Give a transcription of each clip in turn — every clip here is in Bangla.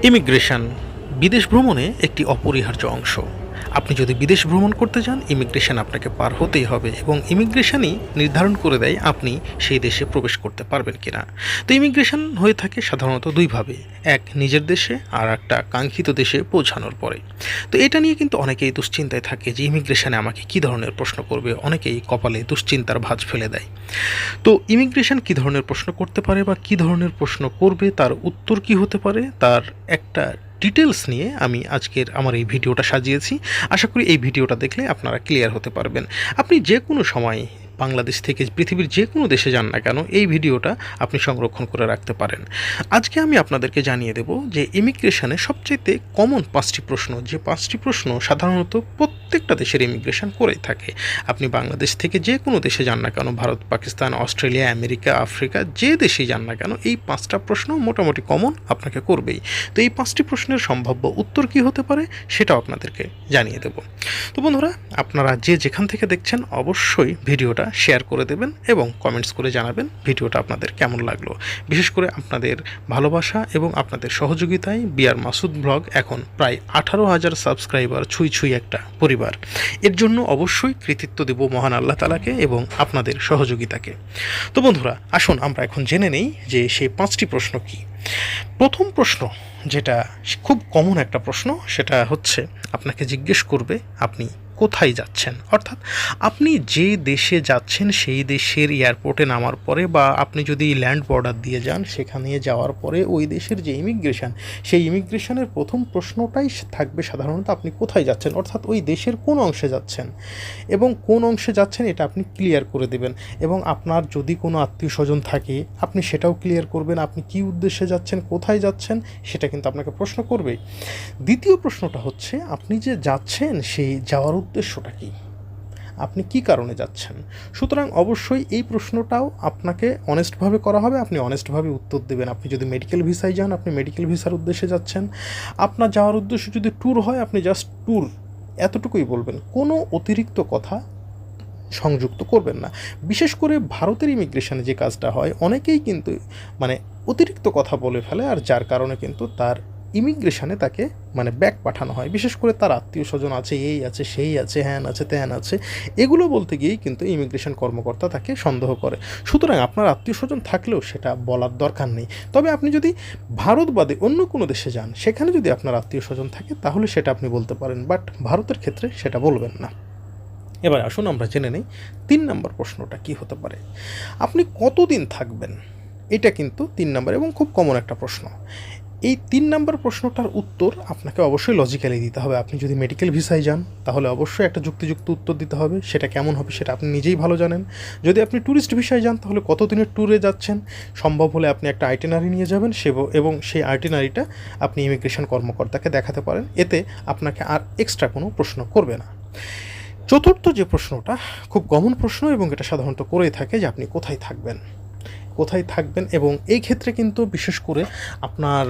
ইমিগ্রেশন বিদেশ ভ্রমণে একটি অপরিহার্য অংশ। আপনি যদি বিদেশ ভ্রমণ করতে যান, ইমিগ্রেশন আপনাকে পার হতেই হবে এবং ইমিগ্রেশনই নির্ধারণ করে দেয় আপনি সেই দেশে প্রবেশ করতে পারবেন কিনা। তো ইমিগ্রেশন হয়ে থাকে সাধারণত দুইভাবে, এক নিজের দেশে আর একটা কাঙ্ক্ষিত দেশে পৌঁছানোর পরে। তো এটা নিয়ে কিন্তু অনেকেই দুশ্চিন্তায় থাকে যে ইমিগ্রেশনে আমাকে কী ধরনের প্রশ্ন করবে, অনেকেই কপালে দুশ্চিন্তার ভাঁজ ফেলে দেয়। তো ইমিগ্রেশন কী ধরনের প্রশ্ন করতে পারে বা কী ধরনের প্রশ্ন করবে, তার উত্তর কী হতে পারে, তার একটা ডিটেলস নিয়ে আমি আজকের আমার এই ভিডিওটা সাজিয়েছি। আশা করি এই ভিডিওটা দেখলে আপনারা ক্লিয়ার হতে পারবেন। আপনি যে কোনো সময় বাংলাদেশ থেকে পৃথিবীর যে কোনো দেশে যান না কেন, এই ভিডিওটা আপনি সংরক্ষণ করে রাখতে পারেন। আজকে আমি আপনাদেরকে জানিয়ে দেব যে ইমিগ্রেশনে সবচাইতে কমন 5টি প্রশ্ন, যে 5টি প্রশ্ন সাধারণত প্রত্যেকটা দেশের ইমিগ্রেশন করেই থাকে। আপনি বাংলাদেশ থেকে যে কোনো দেশে যান না কেন, Bharat, Pakistan, Australia, America, Africa, যে দেশেই যান না কেন, এই 5টা প্রশ্ন মোটামুটি কমন আপনাকে করবেই। তো এই 5টি প্রশ্নের সম্ভাব্য উত্তর কী হতে পারে সেটাও আপনাদেরকে জানিয়ে দেব। তো বন্ধুরা, আপনারা যে যেখান থেকে দেখছেন অবশ্যই ভিডিওটা শেয়ার করে দেবেন এবং কমেন্টস করে জানাবেন ভিডিওটা আপনাদের কেমন লাগলো। বিশেষ করে আপনাদের ভালোবাসা এবং আপনাদের সহযোগিতায় বিআর মাসুদ ব্লগ এখন প্রায় 18,000 সাবস্ক্রাইবার ছুঁই একটা পরিবার। এর জন্য অবশ্যই কৃতিত্ব দেব মহান আল্লাহ তাআলাকে এবং আপনাদের সহযোগিতাকে। তো বন্ধুরা, আসুন আমরা এখন জেনে নেই যে সেই 5টি প্রশ্ন কী। প্রথম প্রশ্ন, যেটা খুব কমন একটা প্রশ্ন, সেটা হচ্ছে আপনাকে জিজ্ঞেস করবে আপনি কোথায় যাচ্ছেন। অর্থাৎ আপনি যে দেশে যাচ্ছেন সেই দেশের এয়ারপোর্টে নামার পরে বা আপনি যদি ল্যান্ড বর্ডার দিয়ে যান সেখানে যাওয়ার পরে ওই দেশের যে ইমিগ্রেশন, সেই ইমিগ্রেশনের প্রথম প্রশ্নটাই থাকবে সাধারণত আপনি কোথায় যাচ্ছেন, অর্থাৎ ওই দেশের কোন অংশে যাচ্ছেন এবং কোন অংশে যাচ্ছেন এটা আপনি ক্লিয়ার করে দেবেন। এবং আপনার যদি কোনো আত্মীয় স্বজন থাকে আপনি সেটাও ক্লিয়ার করবেন, আপনি কী উদ্দেশ্যে যাচ্ছেন, কোথায় যাচ্ছেন সেটা কিন্তু আপনাকে প্রশ্ন করবেই। দ্বিতীয় প্রশ্নটা হচ্ছে আপনি যে যাচ্ছেন সেই যাওয়ার উদ্দেশ্যটা কী, আপনি কী কারণে যাচ্ছেন। সুতরাং অবশ্যই এই প্রশ্নটাও আপনাকে অনেস্টভাবে করা হবে, আপনি অনেস্টভাবে উত্তর দেবেন। আপনি যদি মেডিকেল ভিসায় যান আপনি মেডিকেল ভিসার উদ্দেশ্যে যাচ্ছেন, আপনার যাওয়ার উদ্দেশ্য যদি ট্যুর হয় আপনি জাস্ট ট্যুর এতটুকুই বলবেন, কোনো অতিরিক্ত কথা সংযুক্ত করবেন না। বিশেষ করে ভারতের ইমিগ্রেশনে যে কাজটা হয়, অনেকেই কিন্তু অতিরিক্ত কথা বলে ফেলে, আর যার কারণে কিন্তু তার ইমিগ্রেশনে তাকে ব্যাক পাঠানো হয়। বিশেষ করে তার আত্মীয় স্বজন আছে, এই আছে, সেই আছে, হ্যান আছে, ত্যান আছে, এগুলো বলতে গিয়েই কিন্তু ইমিগ্রেশন কর্মকর্তা তাকে সন্দেহ করে। সুতরাং আপনার আত্মীয় স্বজন থাকলেও সেটা বলার দরকার নেই। তবে আপনি যদি ভারত বাদে অন্য কোনো দেশে যান, সেখানে যদি আপনার আত্মীয় স্বজন থাকে তাহলে সেটা আপনি বলতে পারেন, বাট ভারতের ক্ষেত্রে সেটা বলবেন না। এবার আসুন আমরা জেনে নেই 3 নম্বর প্রশ্নটা কী হতে পারে। আপনি কতদিন থাকবেন, এটা কিন্তু 3 নম্বর এবং খুব কমন একটা প্রশ্ন। এই 3 নম্বর প্রশ্নটার উত্তর আপনাকে অবশ্যই লজিক্যালি দিতে হবে। আপনি যদি মেডিকেল ভিসায় যান তাহলে অবশ্যই একটা যুক্তিযুক্ত উত্তর দিতে হবে, সেটা কেমন হবে সেটা আপনি নিজেই ভালো জানেন। যদি আপনি ট্যুরিস্ট ভিসায় যান তাহলে কতদিনের ট্যুরে যাচ্ছেন, সম্ভব হলে আপনি একটা আইটিনারি নিয়ে যাবেন এবং সেই আইটিনারিটা আপনি ইমিগ্রেশন কর্মকর্তাকে দেখাতে পারেন, এতে আপনাকে আর এক্সট্রা কোনো প্রশ্ন করবে না। চতুর্থ যে প্রশ্নটা খুব কমন প্রশ্ন এবং এটা সাধারণত করেই থাকে যে আপনি কোথায় থাকবেন, এবং এই ক্ষেত্রে কিন্তু বিশেষ করে আপনার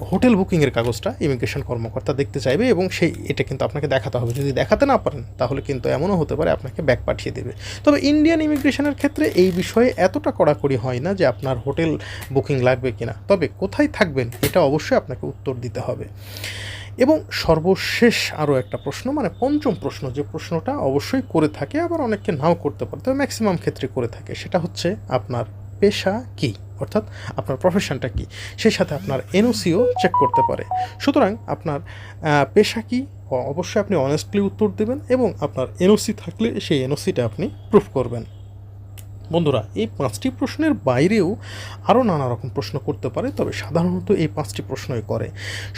হোটেল বুকিংয়ের কাগজটা ইমিগ্রেশন কর্মকর্তা দেখতে চাইবে এবং এটা কিন্তু আপনাকে দেখাতে হবে। যদি দেখাতে না পারেন তাহলে কিন্তু এমনও হতে পারে আপনাকে ব্যাক পাঠিয়ে দেবে। তবে ইন্ডিয়ান ইমিগ্রেশনের ক্ষেত্রে এই বিষয়ে এতটা কড়াকড়ি হয় না যে আপনার হোটেল বুকিং লাগবে কিনা, তবে কোথায় থাকবেন এটা অবশ্যই আপনাকে উত্তর দিতে হবে। এবং সর্বশেষ আরও একটা প্রশ্ন, পঞ্চম প্রশ্ন, যে প্রশ্নটা অবশ্যই করে থাকে আবার অনেককে নাও করতে পারে, তবে ম্যাক্সিমাম ক্ষেত্রে করে থাকে, সেটা হচ্ছে আপনার পেশা কী, অর্থাৎ আপনার প্রফেশনটা কী, সেই সাথে আপনার এনওসিও চেক করতে পারে। সুতরাং আপনার পেশা কী অবশ্যই আপনি অনেস্টলি উত্তর দেবেন এবং আপনার এনওসি থাকলে সেই এনওসিটা আপনি প্রুফ করবেন। বন্ধুরা, এই 5টি প্রশ্নের বাইরেও আরও নানা রকম প্রশ্ন করতে পারে, তবে সাধারণত এই 5টি প্রশ্নই করে।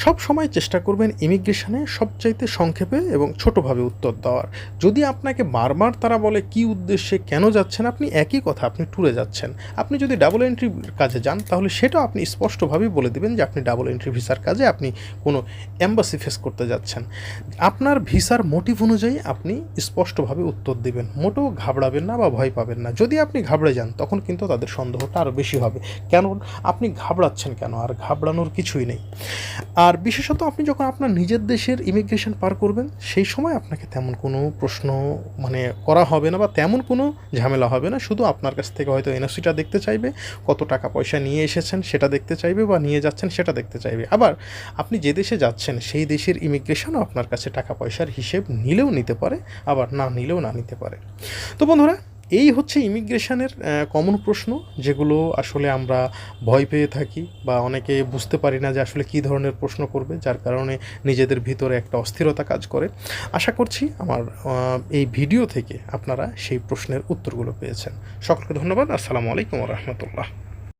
সব সময় চেষ্টা করবেন ইমিগ্রেশনে সবচাইতে সংক্ষেপে এবং ছোটোভাবে উত্তর দেওয়ার। যদি আপনাকে বারবার তারা বলে কী উদ্দেশ্যে কেন যাচ্ছেন, আপনি একই কথা, আপনি ট্যুরে যাচ্ছেন। আপনি যদি ডাবল এন্ট্রি কাজে যান তাহলে সেটাও আপনি স্পষ্টভাবেই বলে দেবেন যে আপনি ডাবল এন্ট্রি ভিসার কাজে আপনি কোনো এম্বাসি ফেস করতে যাচ্ছেন। আপনার ভিসার মোটিভ অনুযায়ী আপনি স্পষ্টভাবে উত্তর দেবেন, মোটেও ঘাবড়াবেন না বা ভয় পাবেন না। যদি আপনি ঘাবড়ে যান তখন কিন্তু তাদের সন্দেহটা আরও বেশি হবে। কেন আপনি ঘাবড়াচ্ছেন কেন? আর ঘাবড়ানোর কিছুই নেই। আর বিশেষত আপনি যখন আপনার নিজের দেশের ইমিগ্রেশন পার করবেন সেই সময় আপনাকে তেমন কোনো প্রশ্ন মানে করা হবে না বা তেমন কোনো ঝামেলা হবে না। শুধু আপনার কাছ থেকে হয়তো এনওসিটা দেখতে চাইবে, কত টাকা পয়সা নিয়ে এসেছেন সেটা দেখতে চাইবে বা নিয়ে যাচ্ছেন সেটা দেখতে চাইবে। আবার আপনি যে দেশে যাচ্ছেন সেই দেশের ইমিগ্রেশনও আপনার কাছে টাকা পয়সার হিসেব নিলেও নিতে পারে, আবার না নিলেও না নিতে পারে। তো বন্ধুরা, এই হচ্ছে ইমিগ্রেশনের কমন প্রশ্ন, যেগুলো আসলে আমরা ভয় পেয়ে থাকি বা অনেকে বুঝতে পারি না যে আসলে কী ধরনের প্রশ্ন করবে, যার কারণে নিজেদের ভিতরে একটা অস্থিরতা কাজ করে। আশা করছি আমার এই ভিডিও থেকে আপনারা সেই প্রশ্নের উত্তরগুলো পেয়েছেন। সকলকে ধন্যবাদ। আসসালামু আলাইকুম ওয়া রাহমাতুল্লাহ।